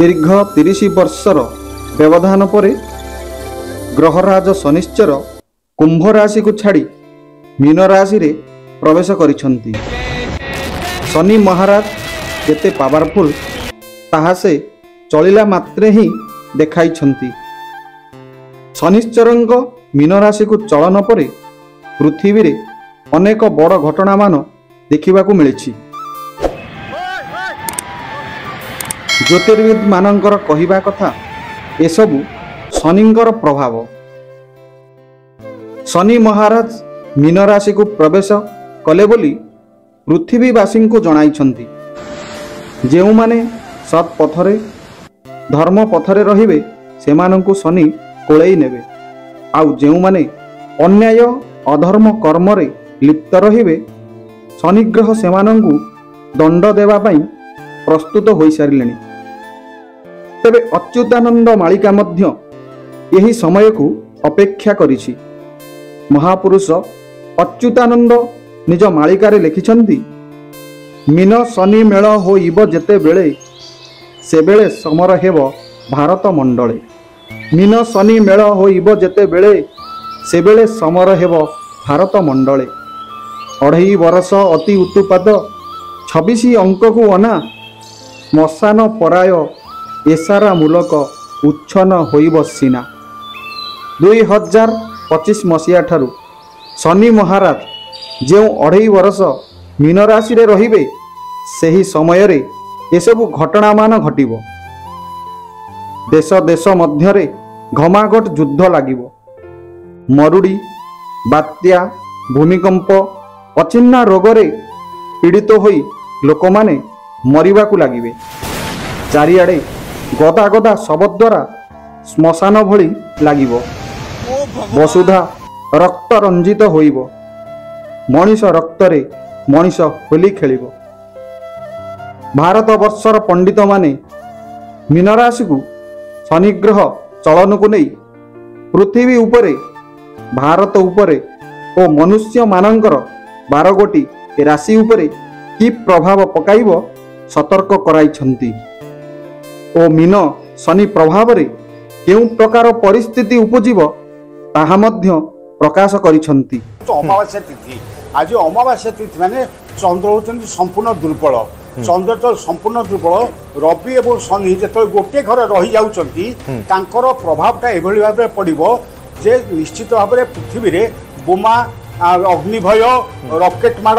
दीर्घ 30 वर्षर व्यवधान पर ग्रहराज शनिश्चर कुंभ राशि को छाड़ी मीन राशि रे प्रवेश करिछंती। शनि महाराज केते पावरफुल ताहा से चलिला मात्रे ही देखाइछंती। शनिश्चरंग मीन राशि को चलन पर पृथ्वी रे अनेक बड़ घटना मान देखा मिली। ज्योतिर्विद मानकर कहिबा कथा एसबु शनिंकर प्रभाव। शनि महाराज मीन राशि को प्रवेश कले बोली पृथ्वीवासी को जणाइछंती। जेउ माने सत् पथरे धर्म पथरे रहिबे सेमानंकु शनि कोळेई नेबे, आउ जेउ माने अन्याय अधर्म कर्म रे लिप्त रहिबे शनिग्रह सेमानंकु दंड देवा पई प्रस्तुत होई सारिलेनी। तेबे अच्युतानंद मालिका मध्य यही समय को अपेक्षा करिछि। महापुरुष अच्युतानंद निज मालिकारे लिखिछंती, मीन शनि मेल होइब जेते बेले से बेले समर हेब भारत मंडले। मीन शनि मेल होइब जेते बेले से बेले समर हेब भारत मंडले। 2.5 वर्ष अति उत्तुपात 26 अंक को अना मशान पराय एसारा मूलक उच्छन होइब सीना। 2025 मसीहा ठारू शनि महाराज जो 2.5 वर्ष मीन राशि रे रहिबे सेही समय रे एसबु घटना मान घटिबो। देश देश मध्य रे घमाघट युद्ध लागिबो। मरुड़ी बात्या भूमिकंप अचिन्ना रोग रे पीड़ित होई लोक माने मरिबाकू लागिबे। चारिआडे गदा गदा शब द्वारा श्मशान भली लागिबो। वसुधा रक्त रंजित होइबो। मनीष रक्त रे मनीष होली खेलिबो। भारत वर्षर पंडित माने मीन राशि को शनिग्रह चलन को नहीं पृथ्वी उपरे भारत उपरे और मनुष्य मानंकर 12 गोटी राशि उपरे कि प्रभाव पकाइब सतर्क कराइछंती। ओ मीन शनि प्रभाव रे केउ प्रकार परिस्थिति उपजीव ताहा मध्य प्रकाश करिछंती। अमावास्या तिथि आज अमावास्या तिथि माने चंद्र होचंती संपूर्ण दुर्बल। चंद्र तो संपूर्ण दुर्बल। रवि एवं शनि जो गोटे घर रही जाउचंती तांकर प्रभावटा एभली भाबे पड़िबो जे निश्चित भाव में पृथ्वी रे बोमा अग्निभय रॉकेट माड़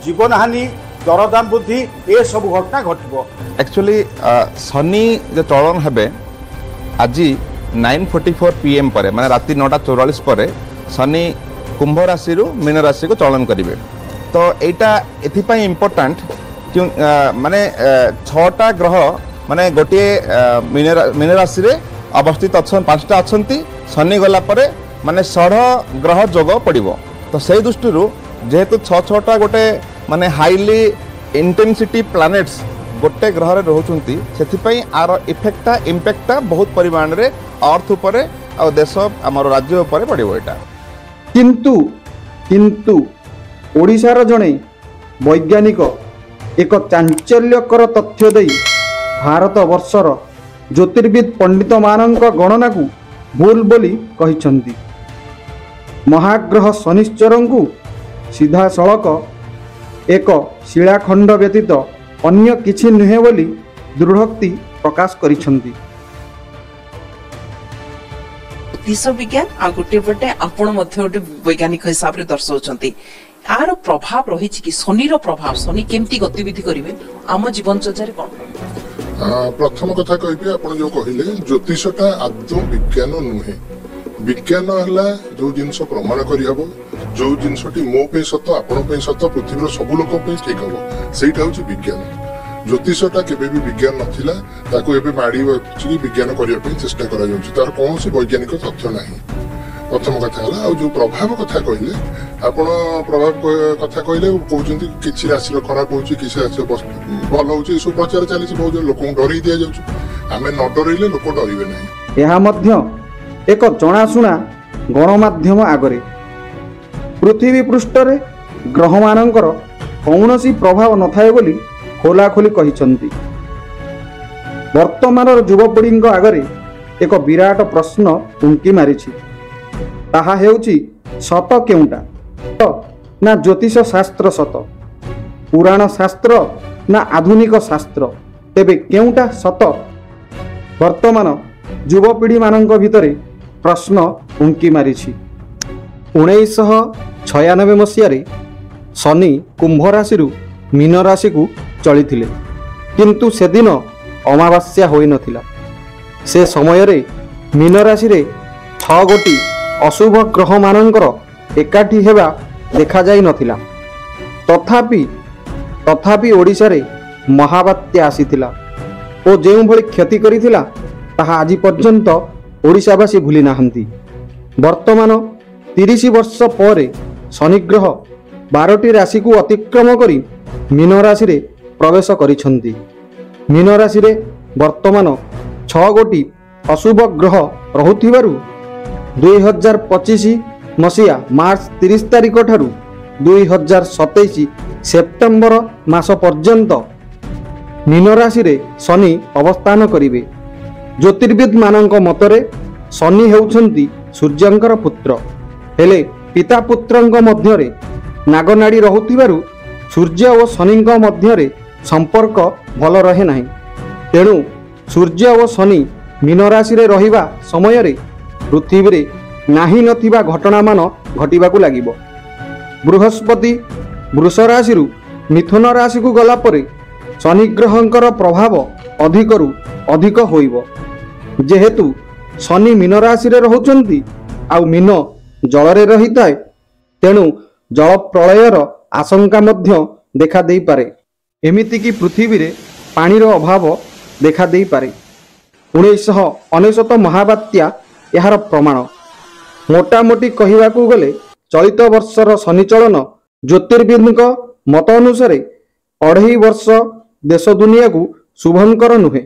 जीवन हानि दरदाम वृद्धि ए सब घटना घटबो। एक्चुअली शनि जो चलन हेबे आज 9:44 PM पर माने राति 9:44 पर शनि कुंभ राशि रु मीन राशि को चलन करिवे। तो एटा एथिपाई इम्पोर्टेंट क्यों माने 6टा ग्रह माने गोटे मीन राशि रे अवस्थित अछन 5टा अछंती। शनि गला परे माने 16 ग्रह जोग पड़िबो। तो से दृष्टि जेहेतु 6-6टा गोटे माने हाईली इंटेंसिटी प्लैनेट्स गोटे ग्रह रे रहउचंती सेथिपई आर इफेक्टटा इंपैक्टटा बहुत परिमाण रे अर्थ उपरे आ देश हमर राज्य उपरे पड़िबो। एटा किंतु ओडिशार जणे वैज्ञानिक एक चांचल्यकर तथ्य दे भारत वर्षर ज्योतिर्विद पंडित मानक गणना को भूल बोली कहिछंती। महाग्रह शनिश्चरंकु सीधा सड़क एक शिलाखंड व्यतीत अन्य किछि नुहे बोली दृढ़ोक्ति प्रकाश करिछंती। विश्व विज्ञान आ गोटे पटे आपण मध्य गोटे वैज्ञानिक हिसाब रे दर्शाउछंती यार प्रभाव रही कि शनि प्रभाव शनि केमती गतिविधि करिवे आम जीवन चर्चा रे कोन। प्रथम कथा कहिबे आपण जो कहिले ज्योतिषटा आदौ विज्ञान नुहे। विज्ञान हला जो जिनस प्रमाण करि हबो जो जिनसटी मो पे सत आपण पे सत पृथ्वीर सब लोक पे ठीक हबो सेटा होची विज्ञान। ज्योतिषटा केबे भी विज्ञान नथिला ताको एबे माडी बछि विज्ञान करिया पे चेष्टा करा जाउछि तार कोनोसी वैज्ञानिक तथ्य नाही। प्रथम कथा हला जो प्रभाव कथा कहिले आपण प्रभाव कथा कहिले कहउछंती किछि राशि खराब होउछि किछि राशि भल होउछि सो प्रचार चलीछि बहुत लोक डरी दिया जाउछि। आमे न डरइले लोक डरिबे नाही। एहा मध्य एक जनाशुना गणमाध्यम आगरे पृथ्वी पृष्ठ रे ग्रह मानकर कौनसी प्रभाव न थाए बोली खोलाखोली कहिछंती। ବର୍ତ୍ତମାନର ଯୁବପିଢ଼ିଙ୍କ ଆଗରେ ଏକ ବିରାଟ ପ୍ରଶ୍ନ ଉଙ୍କି ମାରିଛି। ତାହା ହେଉଛି ସତ କେଉଁଟା? ନା ଜ୍ୟୋତିଷ ଶାସ୍ତ୍ର ସତ, ପୁରାଣ ଶାସ୍ତ୍ର ନା ଆଧୁନିକ ଶାସ୍ତ୍ର? ତେବେ କେଉଁଟା ସତ? ବର୍ତ୍ତମାନ ଯୁବପିଢ଼ିମାନଙ୍କ ଭିତରେ ପ୍ରଶ୍ନ ଉଙ୍କି ମାରିଛି। 1996 ମସିହାରେ ଶନି କୁମ୍ଭ ରାଶିରୁ ମୀନ ରାଶିକୁ ଚଳିଥିଲେ, କିନ୍ତୁ ସେଦିନ ଅମାବାସ୍ୟା ହୋଇନଥିଲା। ସେ ସମୟରେ ମୀନ ରାଶିରେ 6 ଗୋଟି ଅଶୁଭ ଗ୍ରହମାନଙ୍କର ଏକାଠି ହେବା ଦେଖାଯାଇନଥିଲା। ତଥାପି ଓଡ଼ିଶାରେ ମହାବାତ୍ୟା ଆସିଥିଲା ଓ ଯେଉଁଭଳି କ୍ଷତି କରିଥିଲା ତାହା ଆଜି ପର୍ଯ୍ୟନ୍ତ ଓଡ଼ିଶାବାସୀ ଭୁଲି ନାହାନ୍ତି। ବର୍ତ୍ତମାନ 30 ବର୍ଷ ପରେ ଶନିଗ୍ରହ 12ଟି ରାଶିକୁ ଅତିକ୍ରମ କରି ମୀନ ରାଶିରେ ପ୍ରବେଶ କରିଛନ୍ତି। ମୀନ ରାଶିରେ ବର୍ତ୍ତମାନ 6 ଗୋଟି ଅଶୁଭ ଗ୍ରହ ରହୁଥିବାରୁ 2025 ମସିହା ମାର୍ଚ୍ଚ 30 ତାରିଖ ଠାରୁ 2027 ସେପ୍ଟେମ୍ବର ମାସ ପର୍ଯ୍ୟନ୍ତ ମୀନ ରାଶିରେ ଶନି ଅବସ୍ଥାନ କରିବେ। ଜ୍ୟୋତିର୍ବିଦମାନଙ୍କ ମତରେ ଶନି ହେଉଛନ୍ତି ସୂର୍ଯ୍ୟଙ୍କର ପୁତ୍ର, ହେଲେ ପିତା ପୁତ୍ରଙ୍କ ମଧ୍ୟରେ ନାଗନାଡ଼ି ରହୁଥିବାରୁ ସୂର୍ଯ୍ୟ ଓ ଶନିଙ୍କ ମଧ୍ୟରେ ସମ୍ପର୍କ ଭଲ ରହେ ନାହିଁ। ତେଣୁ ସୂର୍ଯ୍ୟ ଓ ଶନି ମୀନ ରାଶିରେ ରହିବା ସମୟରେ ପୃଥିବୀରେ ନାହିଁ ନଥିବା ଘଟଣାମାନ ଘଟିବାକୁ ଲାଗିବ। ବୃହସ୍ପତି ବୃଷ ରାଶିରୁ ମିଥୁନ ରାଶିକୁ ଗଲା ପରେ ଶନିଗ୍ରହଙ୍କର ପ୍ରଭାବ ଅଧିକରୁ ଅଧିକ ହୋଇବ। ଯେହେତୁ ଶନି ମୀନ ରାଶିରେ ରହୁଛନ୍ତି ଆଉ ମୀନ ଜଳରେ ରହିଥାଏ, ତେଣୁ ଜଳ ପ୍ରଳୟର ଆଶଙ୍କା ମଧ୍ୟ ଦେଖାଦେଇପାରେ। ଏମିତିକି ପୃଥିବୀରେ ପାଣିର ଅଭାବ ଦେଖାଦେଇପାରେ। 1999 ମହାବାତ୍ୟା ଏହାର ପ୍ରମାଣ। ମୋଟାମୋଟି କହିବାକୁ ଗଲେ ଚଳିତ ବର୍ଷର ଶନିଚଳନ ଜ୍ୟୋତିର୍ବିଦଙ୍କ ମତ ଅନୁସାରେ 2.5 ବର୍ଷ ଦେଶ ଦୁନିଆକୁ ଶୁଭଙ୍କର ନୁହେଁ।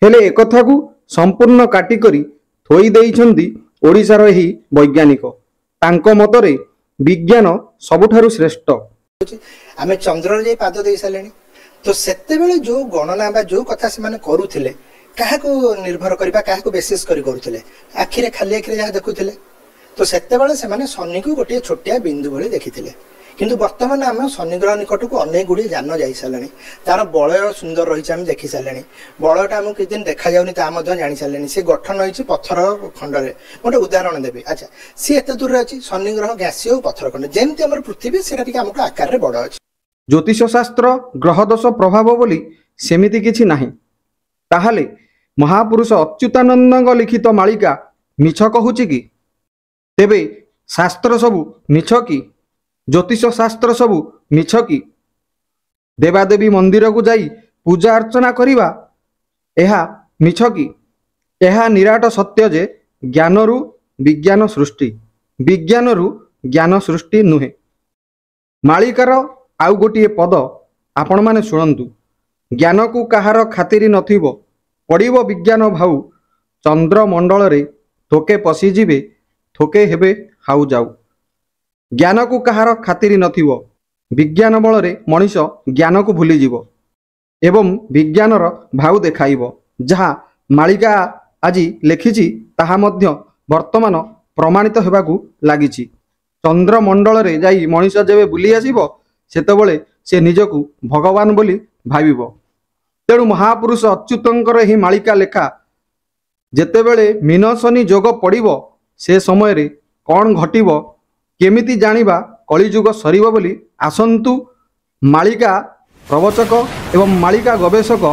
ହେଲେ ଏକଥାକୁ ସମ୍ପୂର୍ଣ୍ଣ କାଟିକରି ଥୋଇ ଦେଇଛନ୍ତି ଓଡ଼ିଶାର ଏହି ବୈଜ୍ଞାନିକ। ତାଙ୍କ ମତରେ ବିଜ୍ଞାନ ସବୁଠାରୁ ଶ୍ରେଷ୍ଠ। ଆମେ ଚନ୍ଦ୍ରରେ ଯାଇ ପାଦ ଦେଇ ସାରିଲେଣି, ତ ସେତେବେଳେ ଯୋଉ ଗଣନା ବା ଯୋଉ କଥା ସେମାନେ କରୁଥିଲେ, କାହାକୁ ନିର୍ଭର କରିବା, କାହାକୁ ବେସିସ୍ କରି କରୁଥିଲେ? ଆଖିରେ ଖାଲି ଆଖିରେ ଯାହା ଦେଖୁଥିଲେ। ତ ସେତେବେଳେ ସେମାନେ ଶନିକୁ ଗୋଟିଏ ଛୋଟିଆ ବିନ୍ଦୁ ଭଳି ଦେଖିଥିଲେ। କିନ୍ତୁ ବର୍ତ୍ତମାନ ଆମେ ଶନିଗ୍ରହ ନିକଟକୁ ଅନେକ ଗୁଡ଼ିଏ ଯାନ ଯାଇ ସାରିଲେଣି। ତାର ବଳୟ ସୁନ୍ଦର ରହିଛି, ଆମେ ଦେଖି ସାରିଲେଣି। ବଳୟଟା ଆମକୁ କିଛି ଦିନ ଦେଖାଯାଉନି ତାହା ମଧ୍ୟ ଜାଣି ସାରିଲେଣି। ସେ ଗଠନ ହୋଇଛି ପଥର ଖଣ୍ଡରେ। ଗୋଟେ ଉଦାହରଣ ଦେବି। ଆଚ୍ଛା, ସିଏ ଏତେ ଦୂରରେ ଅଛି, ଶନିଗ୍ରହ ଗ୍ୟାସିୟ ଓ ପଥର ଖଣ୍ଡ, ଯେମିତି ଆମର ପୃଥିବୀ, ସେଟା ଟିକେ ଆମକୁ ଆକାରରେ ବଡ଼ ଅଛି। ଜ୍ୟୋତିଷ ଶାସ୍ତ୍ର ଗ୍ରହଦୋଷ ପ୍ରଭାବ ବୋଲି ସେମିତି କିଛି ନାହିଁ। ତାହେଲେ ମହାପୁରୁଷ ଅଚ୍ୟୁତାନନ୍ଦଙ୍କ ଲିଖିତ ମାଳିକା ମିଛ କହୁଛି କି? ତେବେ ଶାସ୍ତ୍ର ସବୁ ମିଛ କି? ଜ୍ୟୋତିଷ ଶାସ୍ତ୍ର ସବୁ ମିଛ କି? ଦେବାଦେବୀ ମନ୍ଦିରକୁ ଯାଇ ପୂଜା ଅର୍ଚ୍ଚନା କରିବା ଏହା ମିଛ କି? ଏହା ନିରାଟ ସତ୍ୟ ଯେ ଜ୍ଞାନରୁ ବିଜ୍ଞାନ ସୃଷ୍ଟି, ବିଜ୍ଞାନରୁ ଜ୍ଞାନ ସୃଷ୍ଟି ନୁହେଁ। ମାଳିକାର ଆଉ ଗୋଟିଏ ପଦ ଆପଣମାନେ ଶୁଣନ୍ତୁ। ଜ୍ଞାନକୁ କାହାର ଖାତିର ନଥିବ, ପଡ଼ିବ ବିଜ୍ଞାନ ଭାଉ, ଚନ୍ଦ୍ରମଣ୍ଡଳରେ ଥୋକେ ପଶିଯିବେ, ଥୋକେ ହେବେ ହାଉ ଯାଉ। ଜ୍ଞାନକୁ କାହାର ଖାତିର ନଥିବ, ବିଜ୍ଞାନ ବଳରେ ମଣିଷ ଜ୍ଞାନକୁ ଭୁଲିଯିବ ଏବଂ ବିଜ୍ଞାନର ଭାଉ ଦେଖାଇବ। ଯାହା ମାଳିକା ଆଜି ଲେଖିଛି ତାହା ମଧ୍ୟ ବର୍ତ୍ତମାନ ପ୍ରମାଣିତ ହେବାକୁ ଲାଗିଛି। ଚନ୍ଦ୍ରମଣ୍ଡଳରେ ଯାଇ ମଣିଷ ଯେବେ ବୁଲି ଆସିବ, ସେତେବେଳେ ସେ ନିଜକୁ ଭଗବାନ ବୋଲି ଭାବିବ। ତେଣୁ ମହାପୁରୁଷ ଅଚ୍ୟୁତଙ୍କର ଏହି ମାଳିକା ଲେଖା ଯେତେବେଳେ ମୀନ ଶନି ଯୋଗ ପଡ଼ିବ, ସେ ସମୟରେ କ'ଣ ଘଟିବ କେମିତି ଜାଣିବା? କଳିଯୁଗ ସରିବ ବୋଲି ଆସନ୍ତୁ ମାଳିକା ପ୍ରବଚକ ଏବଂ ମାଳିକା ଗବେଷକ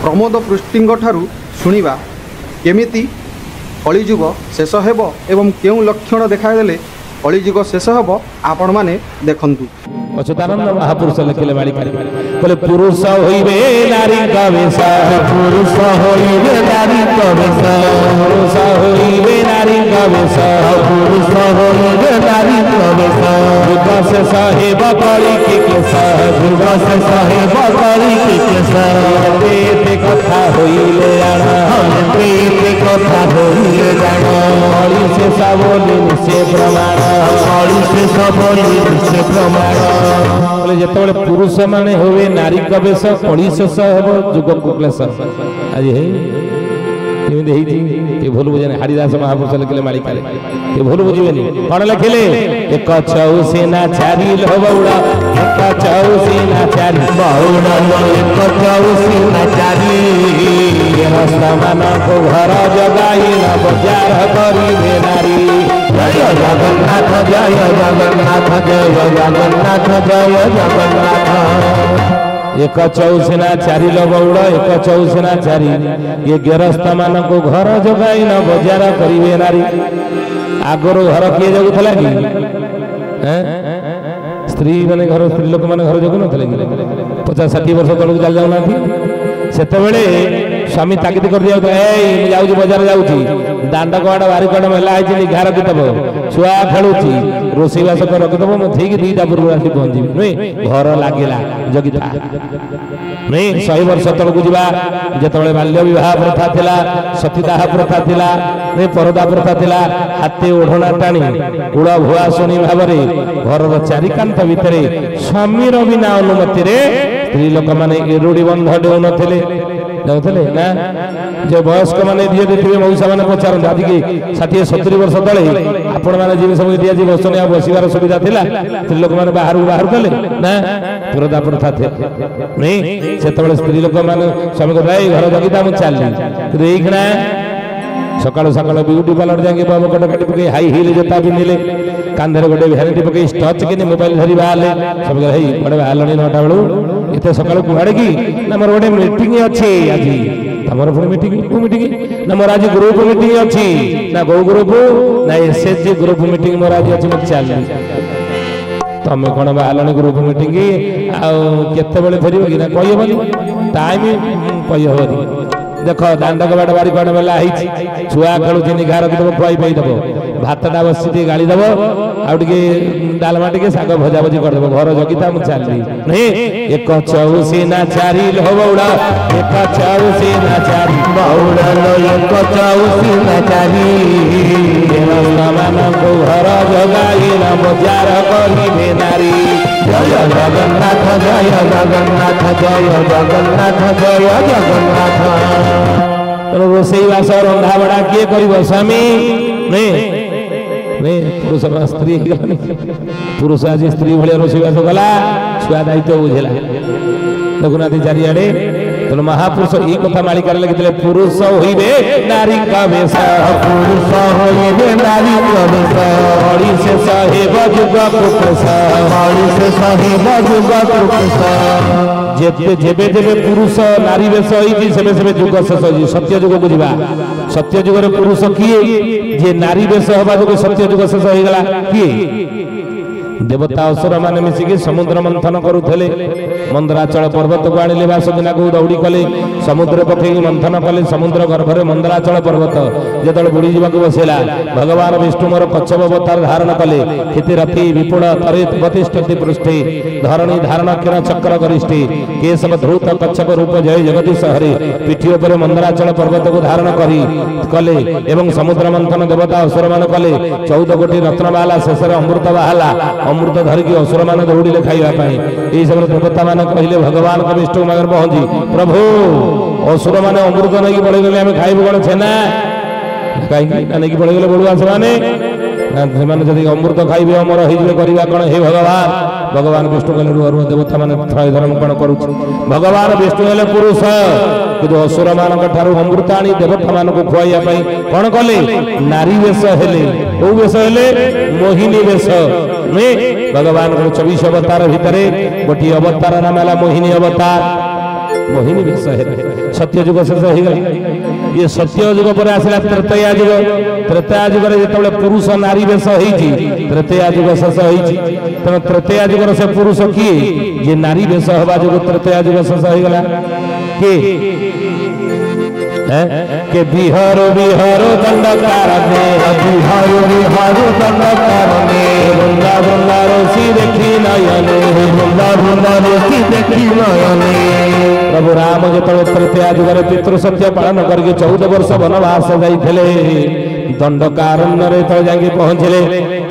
ପ୍ରମୋଦ ପୃଷ୍ଟିଙ୍କ ଠାରୁ ଶୁଣିବା କେମିତି କଳିଯୁଗ ଶେଷ ହେବ ଏବଂ କେଉଁ ଲକ୍ଷଣ ଦେଖାଦେଲେ କଳିଯୁଗ ଶେଷ ହେବ ଆପଣମାନେ ଦେଖନ୍ତୁ। ଅଚ୍ୟୁତାନନ୍ଦ ମହାପୁରୁଷ ଲେଖିଲେ ମାଳିକାରେ, କହିଲେ ପୁରୁଷ ହୋଇବେ ନାରୀଙ୍କ ବେଶ, ପୁରୁଷ ହୋଇବେ ନାରୀଙ୍କ ବେଶ, ପୁରୁଷ ହୋଇବେ ନାରୀଙ୍କ ବେଶ, ପୁରୁଷ ହୋଇବେ ନାରୀଙ୍କ ବେଶ। ଯୁଗ ଶେଷ ହେବ କଳିକି କେଶ, ଯୁଗ ଶେଷ ହେବ କଳିକି କେଶ। ଏତେ କଥା ହୋଇଲେ ଜାଣ, ଏତେ କଥା ହୋଇଲେ ଜାଣ, କଳି ଶେଷ ବୋଲି ସେ ପ୍ରମାଣ, କଳି ଶେଷ ବୋଲି ସେ ପ୍ରମାଣ। ଯେତେବେଳେ ପୁରୁଷ ମାନେ ହେବେ ନାରୀଙ୍କ ବେଶ, କଳି ଶେଷ ହେବ ଯୁଗକୁ କ୍ଲେଶ। आज हे केमिति हेछि के भूल बुझेनी हरिदास महापुरुष लिखले मालिकारे के भूल बुझिबेनी कोन लिखले एक चौ सेना चारी लो बौड़ा एक चौ सेना चारी बौड़ा एक चौ सेना चारी रास्ता माना को घर जगाई ना बजार करिबे नारी जय जगन्नाथ जय जगन्नाथ जय जगन्नाथ जय जगन्नाथ एक चौसेना चारी लो बौड़ एक चौसेना चारी ये गेरस्ता मान को घर जगाई न बजार करिवे नारी आगर घर किए जगुला कि स्त्री माने घर स्त्री लोक माने घर जगु नथिले कि 50-60 वर्ष तलक चल जाउना सेते बेले स्वामी ताकिद कर दिया ए जाउची बजार जाउची दांड कवाड़ बारी कवाड़ मेला आइची निघा रखिदब छुआ खेलुची रोषेई बास कर रखिदब मु ठीक 2टा पूर्व आसी पहुंचीबी नुई घर लागिला जगिता नहीं 100 वर्ष तलक जीवा जेतबेले बाल्य विवाह प्रथा थिला सतीदाह प्रथा थिला नहीं परदा प्रथा थिला हाथे ओढणा टाणी कुळ भुआ सुनी भाबरे घरर चारिकांत भितरे स्वामीर बिना अनुमति रे स्त्री लोक माने एरुडी बंध देउ नथिले जाउथले ना जो वयस्क माने दिए देथिबे मौसा माने पचारन आदि की 60-70 वर्ष तले आपण माने जीव सब दिया जी बसने आ बसिबार सुविधा थिला स्त्री लोक माने बाहर कले ना पुरदा प्रथा थे नहीं सेतबेले स्त्री लोक माने स्वामी को भाई घर जगिता मु चालली कि एखना सकाळ सकाळ ब्यूटी पार्लर जाके बाबा कट कट पके हाई हील जता पिंधिले कांधरे गोटे भ्यानिटी पके टच के मोबाइल धरी बाले सब हे बड़े बालणी 9टा बेलू एते सकाळ कुआडे की ना मोर गोटे मीटिंग अछि आज हमर पुणी मीटिंग को मीटिंग ना मोर आज ग्रुप मीटिंग अछि ना गो ग्रुप ना एसएचजी ग्रुप मीटिंग मोर आज अछि मत चालली तमे कोन बालणी ग्रुप मीटिंग आ केते बेले फेरिबो कि ना कहिबनी टाइम कहिबनी देख दांड कबाट बारी कड़ मेला छुआ खेलुची निघा रखिदेव खुआई पाई देव भातटा बसी गाड़ी देव आउटे डालमा टे शाग भजा भजी करदेव घर जगिता मु चलि नहीं एक चौसेना चारी लो बौड़ा एक चौसेना चारी बौड़ा लो एक चौसेना चारी मान को घर जगाई न बजार करिबे नारी जय जगन्नाथ जय जगन्नाथ जय जगन्नाथ जय जगन्नाथ रोषेई बास रंधा बड़ा किए कर स्वामी नहीं पुरुष स्त्री पुरुष आज स्त्री भाया रोषेई बास गला छुआ दायित्व बुझेला देखुना चारिआडे तेणु महापुरुष ये कथा मालिकार लिखिले पुरुष होइबे नारी का वेश पुरुष होइबे नारी का वेश हरि से साहेब जुग कुकस हरि से साहेब जुग कुकस जेबे जेबे पुरुष नारी वेश होइछि सेबे सेबे जुग शेष होइछि सत्य जुग को जीवा सत्य जुग रे पुरुष किए जे नारी वेश होबा जुग सत्य जुग शेष होई गला किए देवता असुर माने मिसिकी समुद्र मंथन करुथले मंदराचल पर्वत को आनिले बासुकिना को दौड़ी कले समुद्र पखे मंथन कले समुद्र गर्भरे मंदराचल पर्वत जेतल बुड़ी जीवाक बसेला भगवान विष्णु मोर कच्छप अवतार धारण कले हिति रथि विपुल तरित प्रतिष्ठति पृष्ठे धरणी धारण किरण चक्र गरिष्ठे केशव धृत कच्छप रूप जय जगदीश हरे पिठी उपरे मंदराचल पर्वत को धारण करी कले एवं समुद्र मंथन देवता असुर मान कले 14 कोटी रत्नमाला शेषर अमृत बाहाला अमृत धरिकी असुर मान दौड़िले खाइबा पई एई सब देवता मान कहिले भगवान को विष्णु मगर पहुंची प्रभु असुर मान अमृत नहीं पड़े गले हम खाइबो कोन छेना काई नहीं कि पड़े गले बडुआ से जदि अमृत खाइबे अमर होइबे करबा कोन हे भगवान भगवान विष्णु कहले रुआ देवता मान त्रय धर्म कोन करू भगवान विष्णु हेले पुरुष किंतु असुर मान ठारू अमृत आनी देवता मान को खुआइया पई कोन कले नारी वेश हेले ओ वेश हेले मोहिनी वेश में भगवान को 24 अवतार भितरे गोटी अवतार नाम है मोहिनी अवतार मोहिनी वेश हेले सत्य जुग शेष हो गला ये सत्य जुग पर आसला त्रेता जुग रे जेतबेले पुरुष नारी वेश होईची त्रेता जुग शेष होईची त त्रेता जुग से पुरुष किए जे नारी वेश होबा जुग त्रेता जुग शेष हो गला के बिहार बिहार दंडकार ने बिहार बिहार दंडकार ने वृंदा वृंदा रोसी देखी नयने वृंदा वृंदा रोसी देखी नयने प्रभु राम जो तृतीया जुग पितृ सत्य पालन करके 14 वर्ष वनवास जाइथिले दंडकारण्य जाके पहुंचले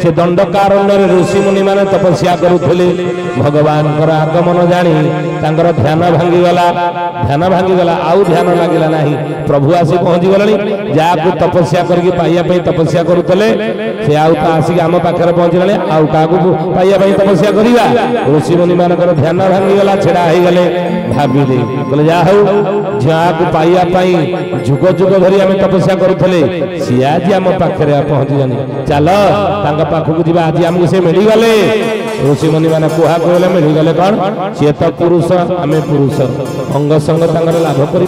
से दंडकारण्य ऋषि मुनि माने तपस्या करुले भगवान आगमन जानी तांकर ध्यान भांगीगला आउ ध्यान लगिला नहीं प्रभु आसी पहुंची गले जहाँ तपस्या करके पाइबा तपस्या करुले से आसिक आम पाखे पहुंचले आउ क्या पाइबा तपस्या करवा ऋषि मुनि मान ध्यान भांगीगला छेड़ा हो गले भाविले बोले जा हूँ जहाँ पाइबाई जुग जुग धरी आम तपस्या करुले सी आज आम पाखे पहुंची जानी चल पाखक जी आज आमको सी मिलगले ऋषि मुनि मैंने कुहा कहले मिलगले कौन सी तो पुरुष आम पुरुष अंग संग लाभ कर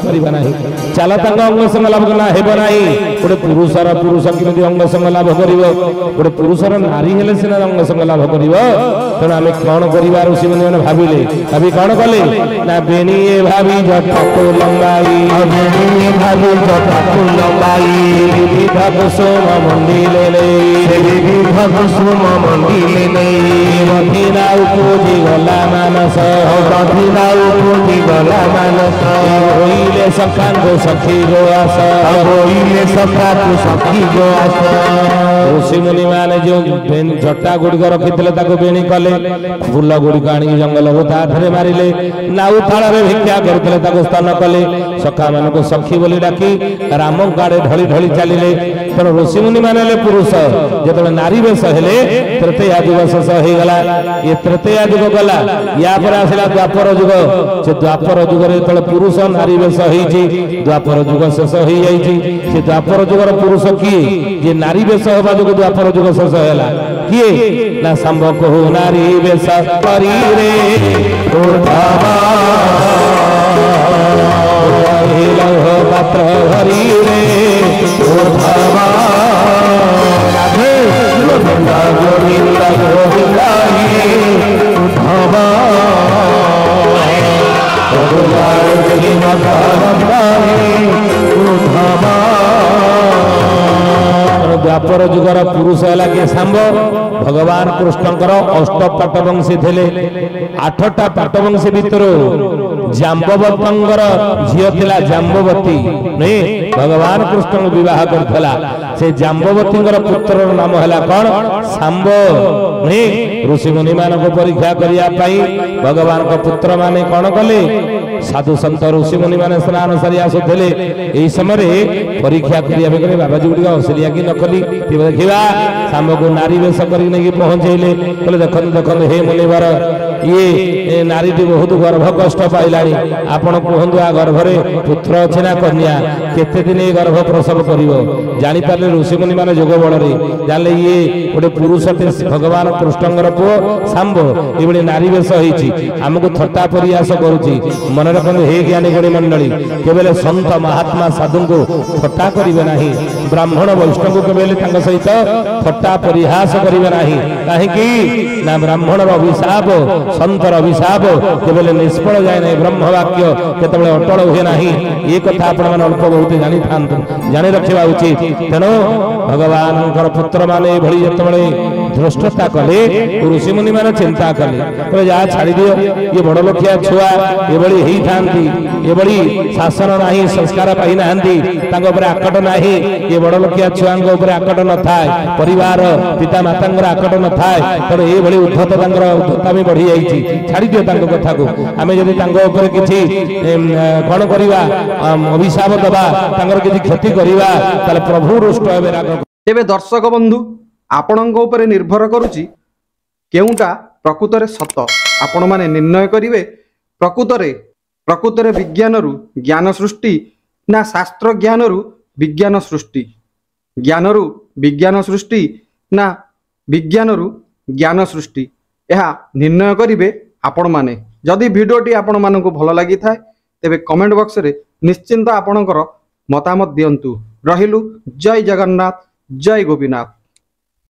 चल अंग संग लाभ करना गोटे पुरुषर पुरुष केमी अंग संग लाभ कर गोटे पुरुषर नारी हेले सीना अंग संग लाभ कर तेणु आम कौन करवा ऋषि मुनि मैंने भाविले भाभी कौन कले ना बेणी भाभी जटाको लंबाई भाभी जटाको लंबाई सोम मंदिले कुसुम मंदिले मथिना उपजी गला मानस मथिना उपजी गला मानस होइले सखांगो सखी गो आस होइले सखांगो सखी गो आस ऋषि मुनि माने जो जटा गुड़िक रखिथिले ताको बेणी कले फूल गुड़िक आनी जंगल को ताधरे मारिले नाउ थाଳରେ भिक्षा करथिले ताको स्थान कले सखा मानको सखी बोली डाकी राम गाड़े ढली ढली चलिले तेणु ऋषि मुनि माने पुरुष जो नारी बेश हेले तृतीया जुग शेष हो गला ये तृतीया जुग गला या पर आसला द्वापर जुग से द्वापर जुग जो पुरुष नारी बेश होइछि द्वापर जुग शेष हो जाइछि से द्वापर जुगर पुरुष किए जे नारी बेश होबा जुग द्वापर जुग शेष होला किए ना संभव को नारी बेश करी रे पात्र हरि रे द्वापर जुगर पुरुष है किए सांब भगवान कृष्णकर अष्ट पाटवंशी थे 8टा पाटवंशी भितर जाम्बवतर झील थिला जाम्बवती नहीं भगवान कृष्ण विवाह करथला से जाम्बवती पुत्र नाम है कौन सांब नहीं ऋषि मुनि मान परीक्षा करने भगवान का पुत्र माने कौन कले साधु सत ऋषि मुनि मैंने स्नान सारी आसुले यही समय परीक्षा करने बाबाजी गुड़ हसिलिया कि नकली देखा सांब को नारी बेश कर पहुंचेले बोले देखो देखो हे मुनिवर ये नारी बहुत गर्भ कष्ट पाइला आपण कहतु आ गर्भरे पुत्र अच्छे ना कन्या केते दिन ये गर्भ प्रसव कर जापारे ऋषि मुनि मान जोग बल जाने ये गोटे पुरुष भगवान कृष्णर पुओ सांब ये नारी बेश होमको थट्टा परिहास करुच्ची मन रखते हे ज्ञानी गुणी मंडली केवल संत महात्मा साधु को थट्टा करेंगे ना ब्राह्मण वैष्णव केवल सहित थट्टा परिहास करेंगे ना कहीं ना ब्राह्मणर अभिशाप संतर अभिशाप केवल निष्फल जाए ना ब्रह्म वाक्य केतबेले अटल हुए ना ये कथा आपण मैंने अल्प बहुत जानी था जानी रखा उचित तेणु भगवान पुत्र माने भली जिते धृष्टता कले ऋषि मुनि मान चिंता कले जहाँ छाड़ी दियो ये बड़ लोकिया छुआ ये बड़ी ही थांती ये बड़ी शासन नहीं संस्कार पाई ना आकट नहीं ये बड़ लोकिया छुआ आकट न थाए परिवार पिता माता आकट न थाए तेणु ये बड़ी उद्धत उद्धता भी बढ़ी जाइए छाड़ी दियो कथा को आम जब किसी कौन करवा अभिशाप दबा किसी क्षति करवा प्रभु रुष्ट तेबे दर्शक बंधु आपणଙ୍କ ଉପରେ ନିର୍ଭର କରୁଛି କେଉଁଟା ପ୍ରକୃତରେ ସତ ଆପଣ ମାନେ ନିର୍ଣ୍ଣୟ କରିବେ ପ୍ରକୃତରେ ବିଜ୍ଞାନରୁ ଜ୍ଞାନ ସୃଷ୍ଟି ନା ଶାସ୍ତ୍ର ଜ୍ଞାନରୁ ବିଜ୍ଞାନ ସୃଷ୍ଟି ଜ୍ଞାନରୁ ବିଜ୍ଞାନ ସୃଷ୍ଟି ନା ବିଜ୍ଞାନରୁ ଜ୍ଞାନ ସୃଷ୍ଟି ଏହା ନିର୍ଣ୍ଣୟ କରିବେ ଆପଣ ମାନେ ଯଦି ଭିडिଓଟି ଆପଣ ମାନଙ୍କୁ ଭଲ ଲାଗିଥାଏ ତେବେ କମେଣ୍ଟ ବକ୍ସରେ ନିଶ୍ଚିନ୍ତ ଆପଣଙ୍କର ମତାମତ ଦିଅନ୍ତୁ ରହିଲୁ ଜୟ ଜଗନ୍ନାଥ जय गोपीनाथ।